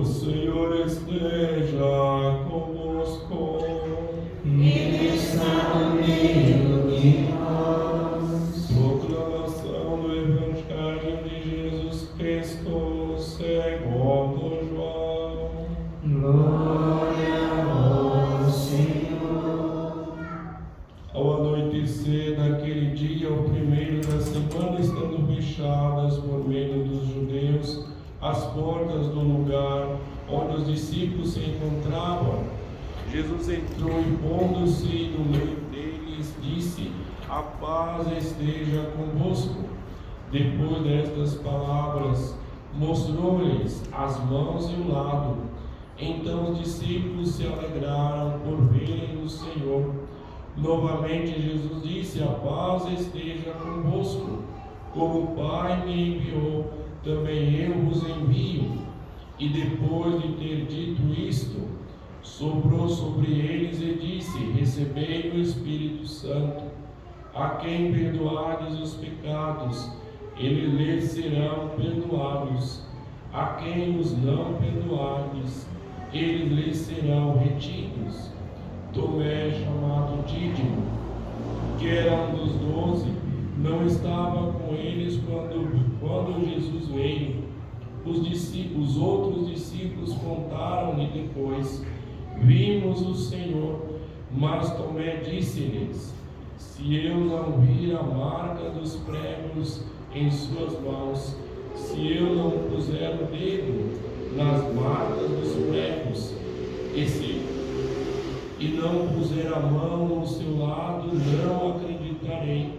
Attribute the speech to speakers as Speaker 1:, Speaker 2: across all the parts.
Speaker 1: O Senhor esteja convosco.
Speaker 2: Ele está no meio de nós.
Speaker 1: Proclamação do Evangelho de Jesus Cristo segundo João.
Speaker 2: Glória a vós, Senhor.
Speaker 1: Ao anoitecer daquele dia, o primeiro da semana, estando fechadas por medo dos judeus as portas do lugar onde os discípulos se encontravam, Jesus entrou e, pondo-se no meio deles, disse: a paz esteja convosco. Depois destas palavras, mostrou-lhes as mãos e o lado. Então os discípulos se alegraram por verem o Senhor. Novamente Jesus disse: a paz esteja convosco. Como o Pai me enviou, também eu vos envio. E depois de ter dito isto, soprou sobre eles e disse: recebei o Espírito Santo. A quem perdoardes os pecados, eles lhes serão perdoados. A quem os não perdoardes, eles lhes serão retidos. Tomé, chamado Dídimo, que era um dos 12, não estava com eles quando Jesus veio. Os outros discípulos contaram-lhe depois: vimos o Senhor. Mas Tomé disse-lhes: se eu não vir a marca dos pregos em suas mãos, se eu não puser o dedo nas marcas dos pregos, e não puser a mão no seu lado, não acreditarei.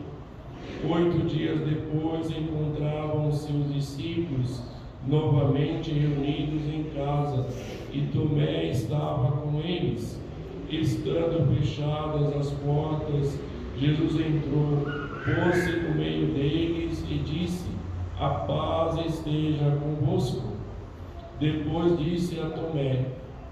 Speaker 1: 8 dias depois, encontravam-se os discípulos novamente reunidos em casa, e Tomé estava com eles. Estando fechadas as portas, Jesus entrou, pôs-se no meio deles e disse: a paz esteja convosco. Depois disse a Tomé: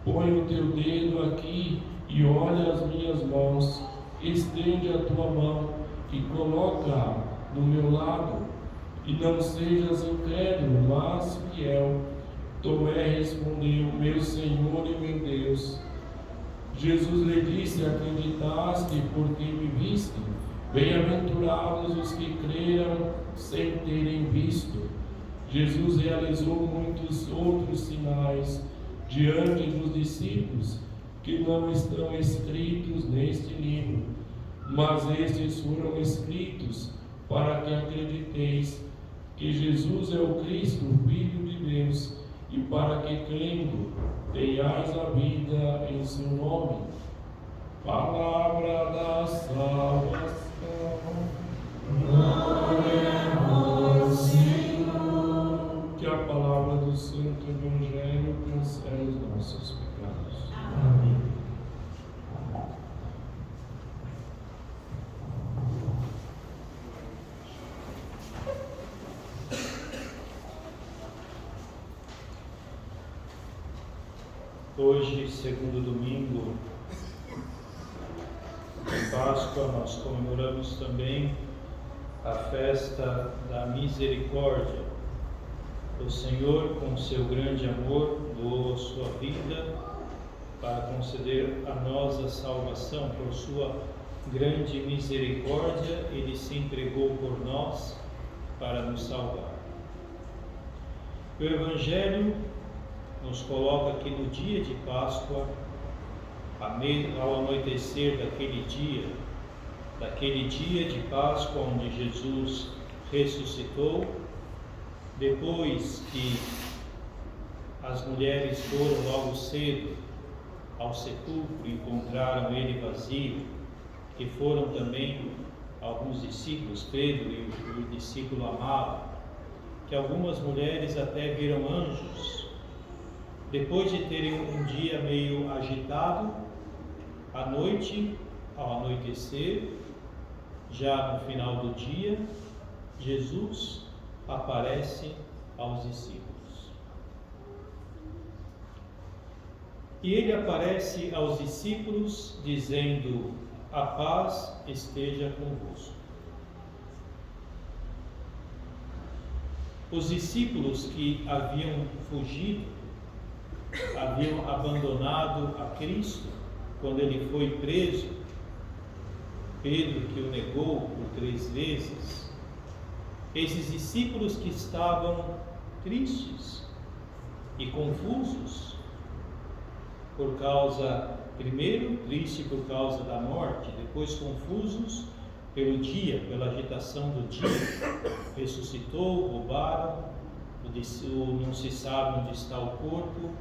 Speaker 1: põe o teu dedo aqui e olha as minhas mãos. Estende a tua mão e coloca no meu lado, e não sejas incrédulo, mas fiel. Tomé respondeu: meu Senhor e meu Deus. Jesus lhe disse: acreditaste porque me viste? Bem-aventurados os que creram sem terem visto. Jesus realizou muitos outros sinais diante dos discípulos que não estão escritos neste livro, mas estes foram escritos para que acrediteis que Jesus é o Cristo, o Filho de Deus, e para que, crendo, tenhais a vida em seu nome. Palavra da salvação.
Speaker 2: Glória a vós, Senhor.
Speaker 1: Que a palavra do Santo Evangelho cancele os nossos pecados.
Speaker 2: Amém.
Speaker 3: Hoje, segundo domingo de Páscoa, nós comemoramos também a festa da misericórdia. O Senhor, com seu grande amor, doou sua vida para conceder a nós a salvação. Por sua grande misericórdia, Ele se entregou por nós para nos salvar. O Evangelho nos coloca que no dia de Páscoa, ao anoitecer daquele dia de Páscoa, onde Jesus ressuscitou, depois que as mulheres foram logo cedo ao sepulcro e encontraram ele vazio, que foram também alguns discípulos, Pedro e o discípulo amado, que algumas mulheres até viram anjos. Depois de terem um dia meio agitado, à noite, ao anoitecer, já no final do dia, Jesus aparece aos discípulos. E ele aparece aos discípulos dizendo: a paz esteja convosco. Os discípulos que haviam fugido haviam abandonado a Cristo quando ele foi preso, Pedro que o negou por 3 vezes, esses discípulos que estavam tristes e confusos por causa, primeiro triste por causa da morte, depois confusos pelo dia, pela agitação do dia, ressuscitou, roubaram, não se sabe onde está o corpo,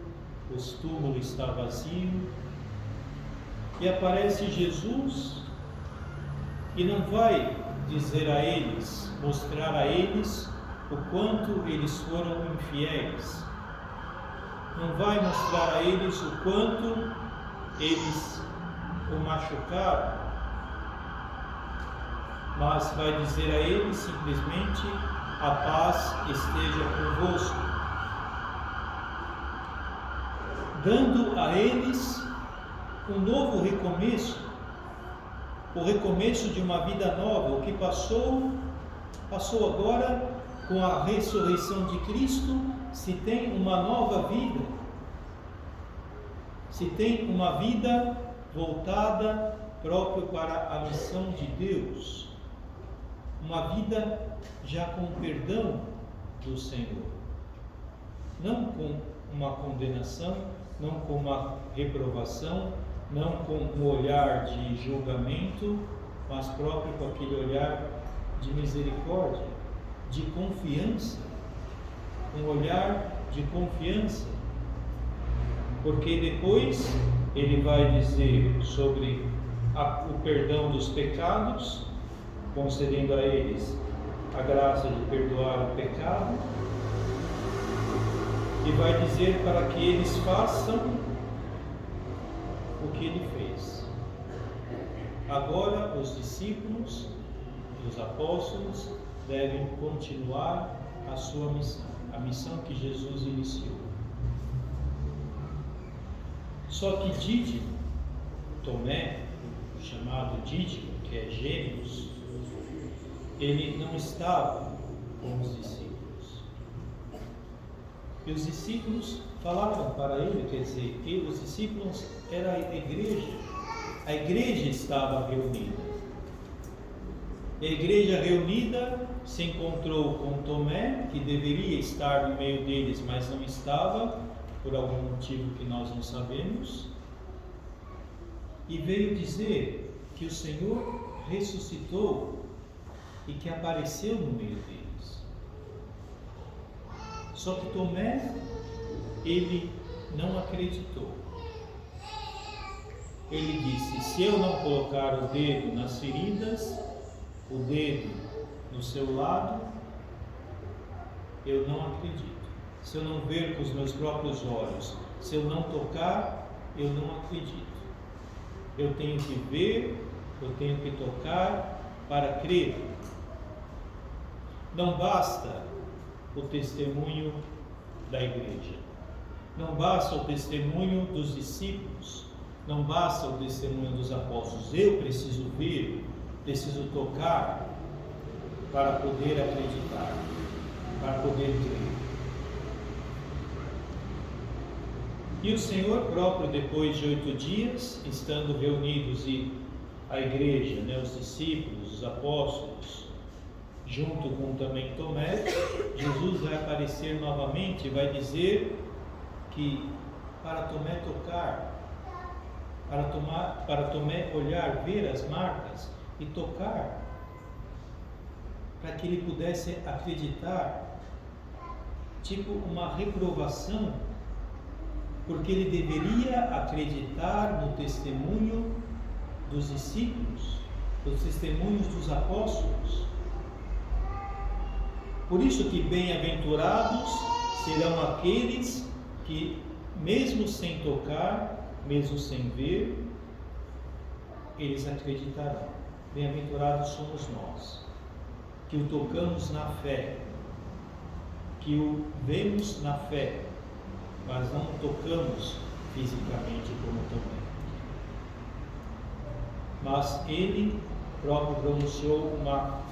Speaker 3: o túmulo está vazio, e aparece Jesus e não vai dizer a eles, mostrar a eles o quanto eles foram infiéis, não vai mostrar a eles o quanto eles o machucaram, mas vai dizer a eles simplesmente: a paz esteja convosco, dando a eles um novo recomeço, o recomeço de uma vida nova. O que passou agora. Com a ressurreição de Cristo, se tem uma nova vida, se tem uma vida voltada próprio para a missão de Deus, uma vida já com o perdão do Senhor, não com uma condenação, não com uma reprovação, não com um olhar de julgamento, mas próprio com aquele olhar de misericórdia, de confiança, um olhar de confiança, porque depois ele vai dizer sobre o perdão dos pecados, concedendo a eles a graça de perdoar o pecado, e vai dizer para que eles façam o que ele fez. Agora os discípulos, os apóstolos, devem continuar a sua missão, a missão que Jesus iniciou. Só que Dídimo, Tomé, chamado Dídimo, que é Gêmeos, ele não estava com os discípulos. E os discípulos falaram para ele, quer dizer, que os discípulos era a igreja estava reunida. A igreja reunida se encontrou com Tomé, que deveria estar no meio deles, mas não estava, por algum motivo que nós não sabemos, e veio dizer que o Senhor ressuscitou e que apareceu no meio deles. Só que Tomé, ele não acreditou. Ele disse: se eu não colocar o dedo nas feridas, o dedo no seu lado, eu não acredito. Se eu não ver com os meus próprios olhos, se eu não tocar, eu não acredito. Eu tenho que ver, eu tenho que tocar para crer. Não basta o testemunho da igreja, não basta o testemunho dos discípulos, não basta o testemunho dos apóstolos. Eu preciso ver, preciso tocar para poder acreditar, para poder crer. E o Senhor próprio, depois de 8 dias, estando reunidos e a igreja, os discípulos, os apóstolos, junto com também Tomé, Jesus vai aparecer novamente e vai dizer que para Tomé tocar, para Tomé olhar, ver as marcas e tocar, para que ele pudesse acreditar, tipo uma reprovação, porque ele deveria acreditar no testemunho dos discípulos, dos testemunhos dos apóstolos. Por isso que bem-aventurados serão aqueles que, mesmo sem tocar, mesmo sem ver, eles acreditarão. Bem-aventurados somos nós, que o tocamos na fé, que o vemos na fé, mas não o tocamos fisicamente como Tomé. Mas ele próprio pronunciou uma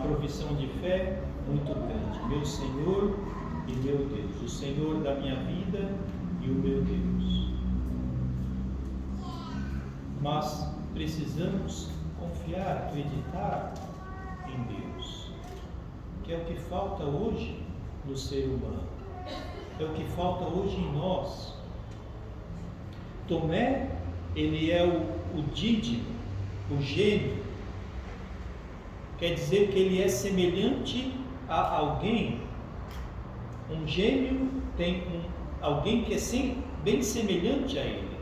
Speaker 3: profissão de fé muito grande: meu Senhor e meu Deus, o Senhor da minha vida e o meu Deus. Mas precisamos confiar, acreditar em Deus, que é o que falta hoje no ser humano, é o que falta hoje em nós. Tomé, ele é o dídimo, o gêmeo, quer dizer que ele é semelhante a alguém. Um gêmeo tem alguém que é bem semelhante a ele.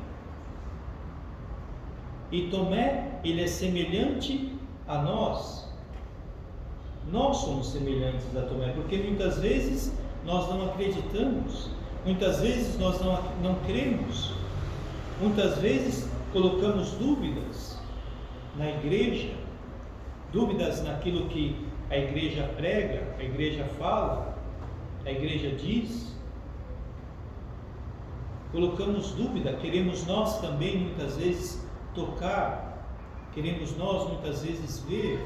Speaker 3: E Tomé, ele é semelhante a nós. Nós somos semelhantes a Tomé, porque muitas vezes nós não acreditamos, muitas vezes nós não cremos, muitas vezes colocamos dúvidas na igreja, dúvidas naquilo que a igreja prega, a igreja fala, a igreja diz. Colocamos dúvida, queremos nós também muitas vezes tocar, queremos nós muitas vezes ver.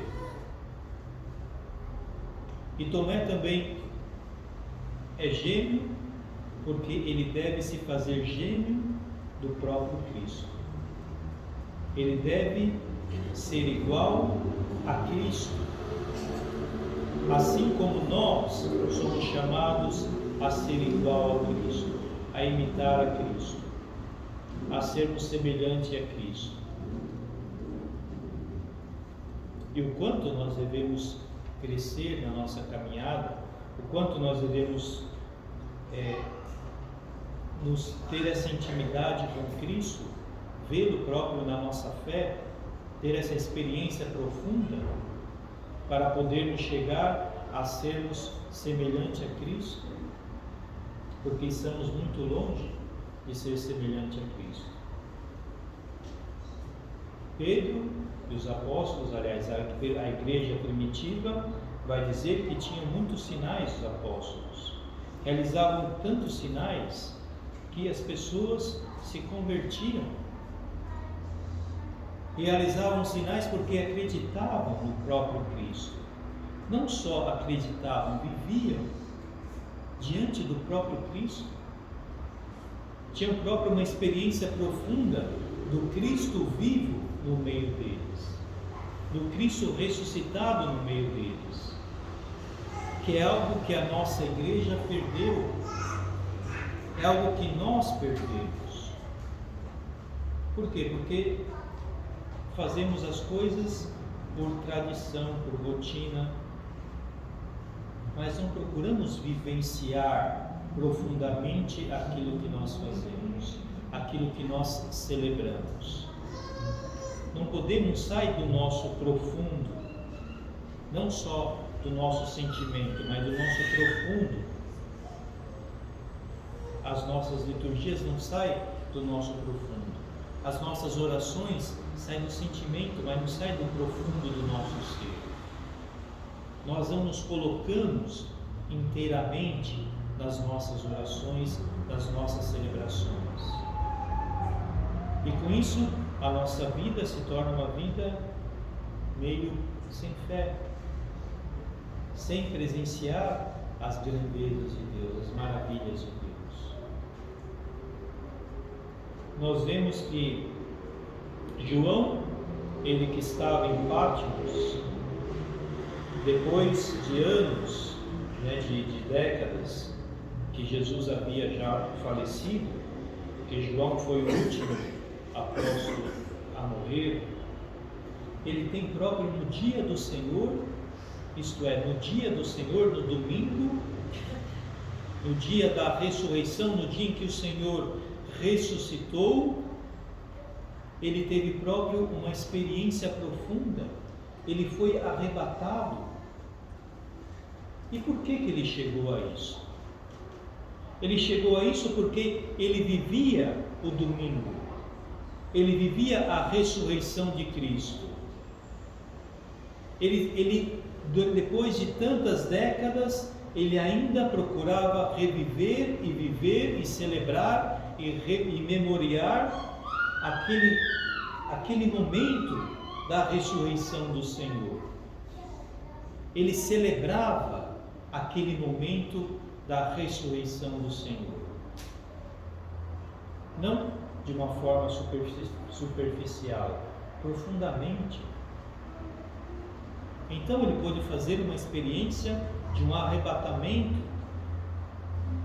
Speaker 3: E Tomé também é gêmeo, porque ele deve se fazer gêmeo do próprio Cristo. Ele deve ser igual a Cristo, assim como nós somos chamados a ser igual a Cristo, a imitar a Cristo, a sermos semelhantes a Cristo. E o quanto nós devemos crescer na nossa caminhada, o quanto nós devemos nos ter essa intimidade com Cristo, vê-lo próprio na nossa fé, ter essa experiência profunda, para podermos chegar a sermos semelhantes a Cristo, porque estamos muito longe de ser semelhante a Cristo. Pedro e os apóstolos, aliás, a igreja primitiva vai dizer que tinham muitos sinais os apóstolos, realizavam tantos sinais que as pessoas se convertiam. Realizavam sinais porque acreditavam no próprio Cristo. Não só acreditavam, viviam diante do próprio Cristo. Tinham próprio uma experiência profunda do Cristo vivo no meio deles, do Cristo ressuscitado no meio deles, que é algo que a nossa igreja perdeu, é algo que nós perdemos. Por quê? Porque fazemos as coisas por tradição, por rotina, mas não procuramos vivenciar profundamente aquilo que nós fazemos, aquilo que nós celebramos. Não podemos sair do nosso profundo, não só do nosso sentimento, mas do nosso profundo. As nossas liturgias não saem do nosso profundo. As nossas orações saem do sentimento, mas não saem do profundo do nosso ser. Nós não nos colocamos inteiramente nas nossas orações, nas nossas celebrações. E com isso, a nossa vida se torna uma vida meio sem fé, sem presenciar as grandezas de Deus, as maravilhas de Deus. Nós vemos que João, ele que estava em Patmos, depois de anos, de décadas, que Jesus havia já falecido, que João foi o último apóstolo a morrer, ele tem próprio no dia do Senhor, isto é, no dia do Senhor, no domingo, no dia da ressurreição, no dia em que o Senhor ressuscitou, ele teve próprio uma experiência profunda, ele foi arrebatado. E por que ele chegou a isso? Ele chegou a isso porque ele vivia o domingo, ele vivia a ressurreição de Cristo. Ele depois de tantas décadas, ele ainda procurava reviver e viver e celebrar e memoriar aquele momento da ressurreição do Senhor. Ele celebrava aquele momento da ressurreição do Senhor. Não de uma forma superficial, profundamente. Então ele pôde fazer uma experiência de um arrebatamento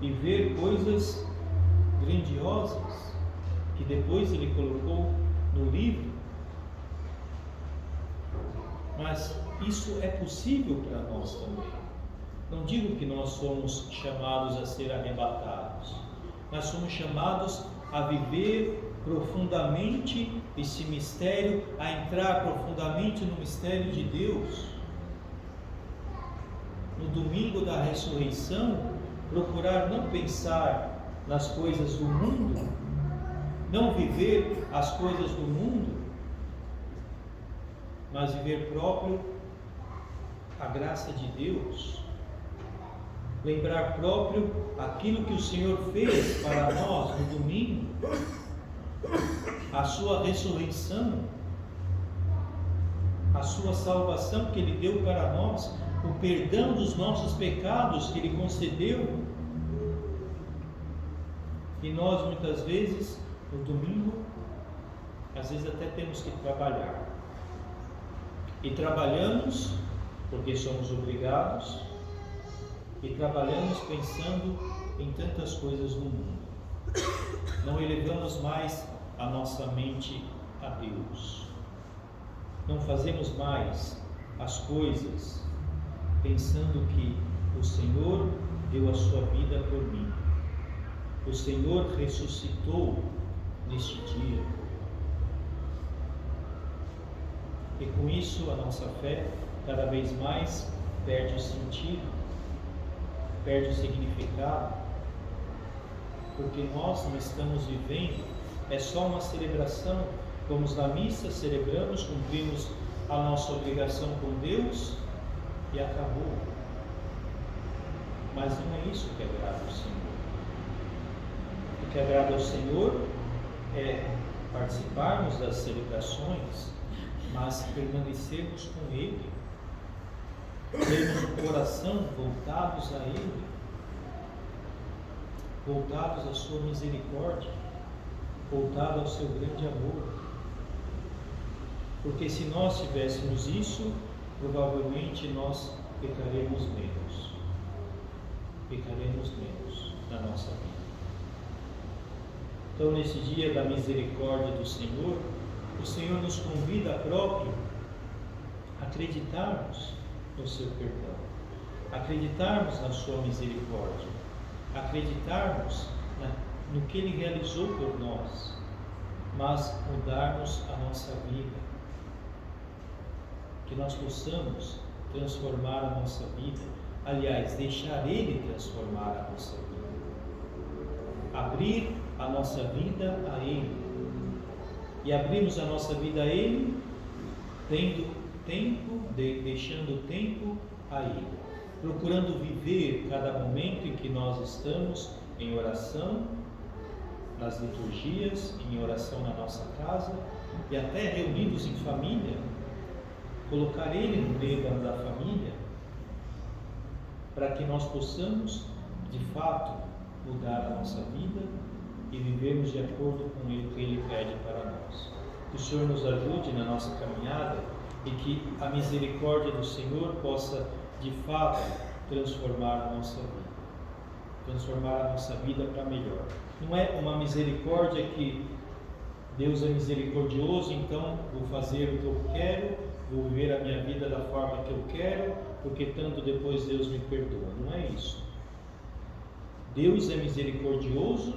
Speaker 3: e ver coisas grandiosas que depois ele colocou no livro. Mas isso é possível para nós também. Não digo que nós somos chamados a ser arrebatados, nós somos chamados a viver profundamente esse mistério, a entrar profundamente no mistério de Deus. No domingo da ressurreição, procurar não pensar nas coisas do mundo, não viver as coisas do mundo, mas viver próprio a graça de Deus. Lembrar próprio aquilo que o Senhor fez para nós no domingo, a sua ressurreição, a sua salvação que Ele deu para nós, o perdão dos nossos pecados que Ele concedeu. E nós muitas vezes, no domingo, às vezes até temos que trabalhar. E trabalhamos porque somos obrigados, e trabalhamos pensando em tantas coisas no mundo. Não elevamos mais a nossa mente a Deus. Não fazemos mais as coisas pensando que o Senhor deu a sua vida por mim. O Senhor ressuscitou neste dia. E com isso a nossa fé cada vez mais perde o sentido, perde o significado, porque nós não estamos vivendo, é só uma celebração, vamos na missa, celebramos, cumprimos a nossa obrigação com Deus e acabou. Mas não é isso que agrada ao Senhor. O que agrada ao Senhor é participarmos das celebrações, mas permanecermos com Ele, termos o coração voltados a Ele, voltados à sua misericórdia, voltados ao seu grande amor. Porque se nós tivéssemos isso, provavelmente nós pecaremos menos na nossa vida. Então, nesse dia da misericórdia do Senhor, o Senhor nos convida a próprio a acreditarmos no seu perdão, acreditarmos na sua misericórdia, acreditarmos no que Ele realizou por nós, mas mudarmos a nossa vida, que nós possamos transformar a nossa vida, aliás, deixar Ele transformar a nossa vida, abrir a nossa vida a Ele, e abrimos a nossa vida a Ele, tendo tempo, deixando tempo a Ele, procurando viver cada momento em que nós estamos em oração, nas liturgias, em oração na nossa casa e até reunidos em família, colocar Ele no meio da família, para que nós possamos, de fato, mudar a nossa vida e vivermos de acordo com o que Ele pede para nós. Que o Senhor nos ajude na nossa caminhada e que a misericórdia do Senhor possa, de fato, transformar a nossa vida para melhor. Não é uma misericórdia que Deus é misericordioso, então vou fazer o que eu quero, vou viver a minha vida da forma que eu quero, porque tanto depois Deus me perdoa. Não é isso. Deus é misericordioso,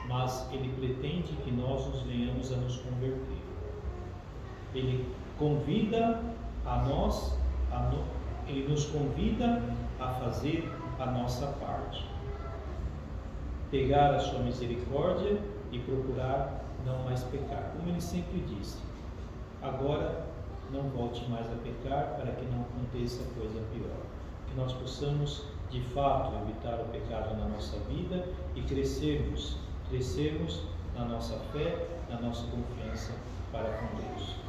Speaker 3: mas Ele pretende que nós nos venhamos a nos converter. Ele convida a nós, Ele nos convida a fazer a nossa parte. Pegar a sua misericórdia e procurar não mais pecar. Como Ele sempre disse, agora não volte mais a pecar para que não aconteça coisa pior. Que nós possamos, de fato, evitar o pecado na nossa vida e crescermos na nossa fé, na nossa confiança para com Deus.